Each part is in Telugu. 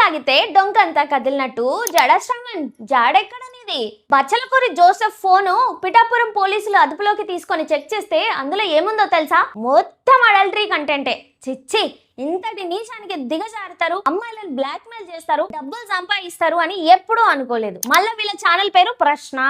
లాగితే డొంకంతా కదిలినట్టు జడశ్రవణ్ జాడెక్కడనేది బచ్చలకూరి జోసెఫ్ ఫోను పిఠాపురం పోలీసులు అదుపులోకి తీసుకొని చెక్ చేస్తే అందులో ఏముందో తెలుసా? మొత్తం అడల్టరీ కంటెంటే. చిచ్చి, ఇంతటి నీచానికి దిగజారుతారు, అమ్మాయిలను బ్లాక్ మెయిల్ చేస్తారు, డబ్బులు సంపాదిస్తారు అని ఎప్పుడూ అనుకోలేదు. మళ్ళీ వీళ్ళ ఛానల్ పేరు ప్రశ్న.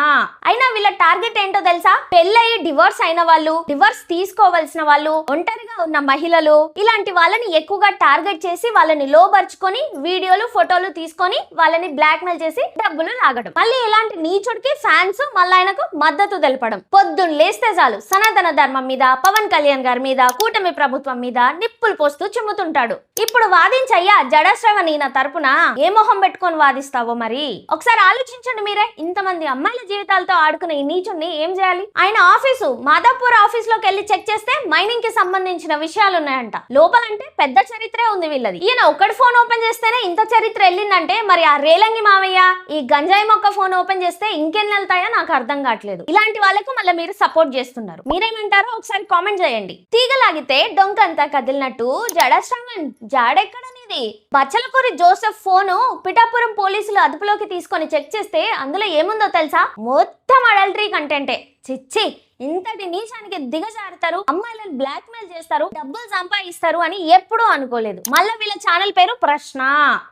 అయినా వీళ్ళ టార్గెట్ ఏంటో తెలుసా? పెళ్ళయి డివోర్స్ అయిన వాళ్ళు, డివోర్స్ తీసుకోవాల్సిన వాళ్ళు, ఒంటరిగా ఉన్న మహిళలు, ఇలాంటి వాళ్ళని ఎక్కువగా టార్గెట్ చేసి వాళ్ళని లోబర్చుకొని వీడియోలు ఫోటోలు తీసుకొని వాళ్ళని బ్లాక్ మెయిల్ చేసి డబ్బులు లాగడం. మళ్ళీ ఇలాంటి నీచుడికి ఫ్యాన్స్ మళ్ళీ ఆయనకు మద్దతు తెలపడం. పొద్దున్న లేస్తే చాలు సనాతన ధర్మం మీద, పవన్ కళ్యాణ్ గారి మీద, కూటమి ప్రభుత్వం మీద నిప్పులు పోస్తూ తుంటాడు. ఇప్పుడు వాదించయ్యా జడశ్రవణ్ ఈయన తరపున. ఏ మొహం పెట్టుకొని వాదిస్తావో మరి ఒకసారి ఆలోచించండి మీరే. ఇంతమంది అమ్మాయిల జీవితాలతో ఆడుకునే ఈ నీచుని ఏం చేయాలి? ఆయన ఆఫీసు మాదాపూర్ ఆఫీస్ లోకి వెళ్ళి చెక్ చేస్తే మైనింగ్ కి సంబంధించిన విషయాలు ఉన్నాయంట. లోపలంటే పెద్ద చరిత్రే ఉంది వీళ్ళది. ఈయన ఒక్కడి ఫోన్ ఓపెన్ చేస్తేనే ఇంత చరిత్ర వెళ్ళిందంటే మరి ఆ రేలంగి మావయ్య, ఈ గంజాయి మొక్క ఫోన్ ఓపెన్ చేస్తే ఇంకెన్ని వెళ్తాయో నాకు అర్థం కావట్లేదు. ఇలాంటి వాళ్ళకు మళ్ళీ మీరు సపోర్ట్ చేస్తున్నారు. మీరేమంటారో ఒకసారి కామెంట్ చేయండి. తీగలాగితే డొంకంతా కదిలినట్టు జడశ్రవణ్ జాడెక్కడనేది బచ్చలకూరి జోసెఫ్ ఫోను పిఠాపురం పోలీసులు అదుపులోకి తీసుకొని చెక్ చేస్తే అందులో ఏముందో తెలుసా? మొత్తం అడల్టరీ కంటెంటే. చిచ్చి, ఇంతటి నీచానికి దిగజారుతారు, అమ్మాయిలను బ్లాక్ మెయిల్ చేస్తారు, డబ్బులు సంపాదిస్తారు అని ఎప్పుడూ అనుకోలేదు. మళ్ళీ వీళ్ళ ఛానల్ పేరు ప్రశ్న.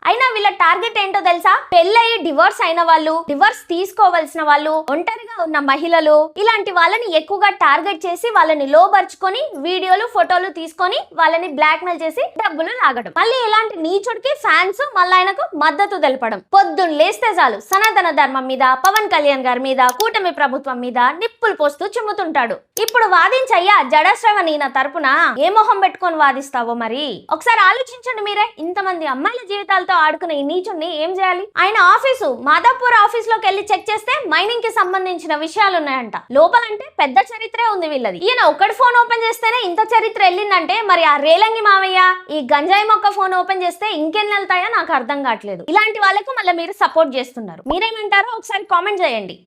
అయినా వీళ్ళ టార్గెట్ ఏంటో తెలుసా? పెళ్ళయి డివోర్స్ అయిన వాళ్ళు, డివోర్స్ తీసుకోవాల్సిన వాళ్ళు, ఒంటరిగా ఉన్న మహిళలు, ఇలాంటి వాళ్ళని ఎక్కువగా టార్గెట్ చేసి వాళ్ళని లోబర్చుకొని వీడియోలు ఫోటోలు తీసుకొని వాళ్ళని బ్లాక్ మెయిల్ చేసి డబ్బులు లాగడం. మళ్ళీ ఇలాంటి నీచుడికి ఫ్యాన్స్ మళ్ళీ ఆయనకు మద్దతు తెలపడం. పొద్దున్న లేస్తే చాలు సనాతన ధర్మం మీద, పవన్ కళ్యాణ్ గారి మీద, కూటమి ప్రభుత్వం మీద నిప్పులు పోస్తూ తుంటాడు. ఇప్పుడు వాదించయ్యా జడశ్రవణ్ ఈయన తరపున. ఏ మొహం పెట్టుకొని వాదిస్తావో మరి ఒకసారి ఆలోచించండి మీరే. ఇంతమంది అమ్మాయిల జీవితాలతో ఆడుకునే ఈ నీచుని ఏం చేయాలి? ఆయన ఆఫీసు మాదాపూర్ ఆఫీస్ లోకి వెళ్ళి చెక్ చేస్తే మైనింగ్ కి సంబంధించిన విషయాలు ఉన్నాయంట. లోపలంటే పెద్ద చరిత్రే ఉంది వీళ్ళది. ఈయన ఒక్కడి ఫోన్ ఓపెన్ చేస్తేనే ఇంత చరిత్ర వెళ్ళిందంటే మరి ఆ రేలంగి మావయ్య, ఈ గంజాయి మొక్క ఫోన్ ఓపెన్ చేస్తే ఇంకెన్ని వెళ్తాయో నాకు అర్థం కావట్లేదు. ఇలాంటి వాళ్ళకు మళ్ళీ మీరు సపోర్ట్ చేస్తున్నారు. మీరేమంటారో ఒకసారి కామెంట్ చేయండి.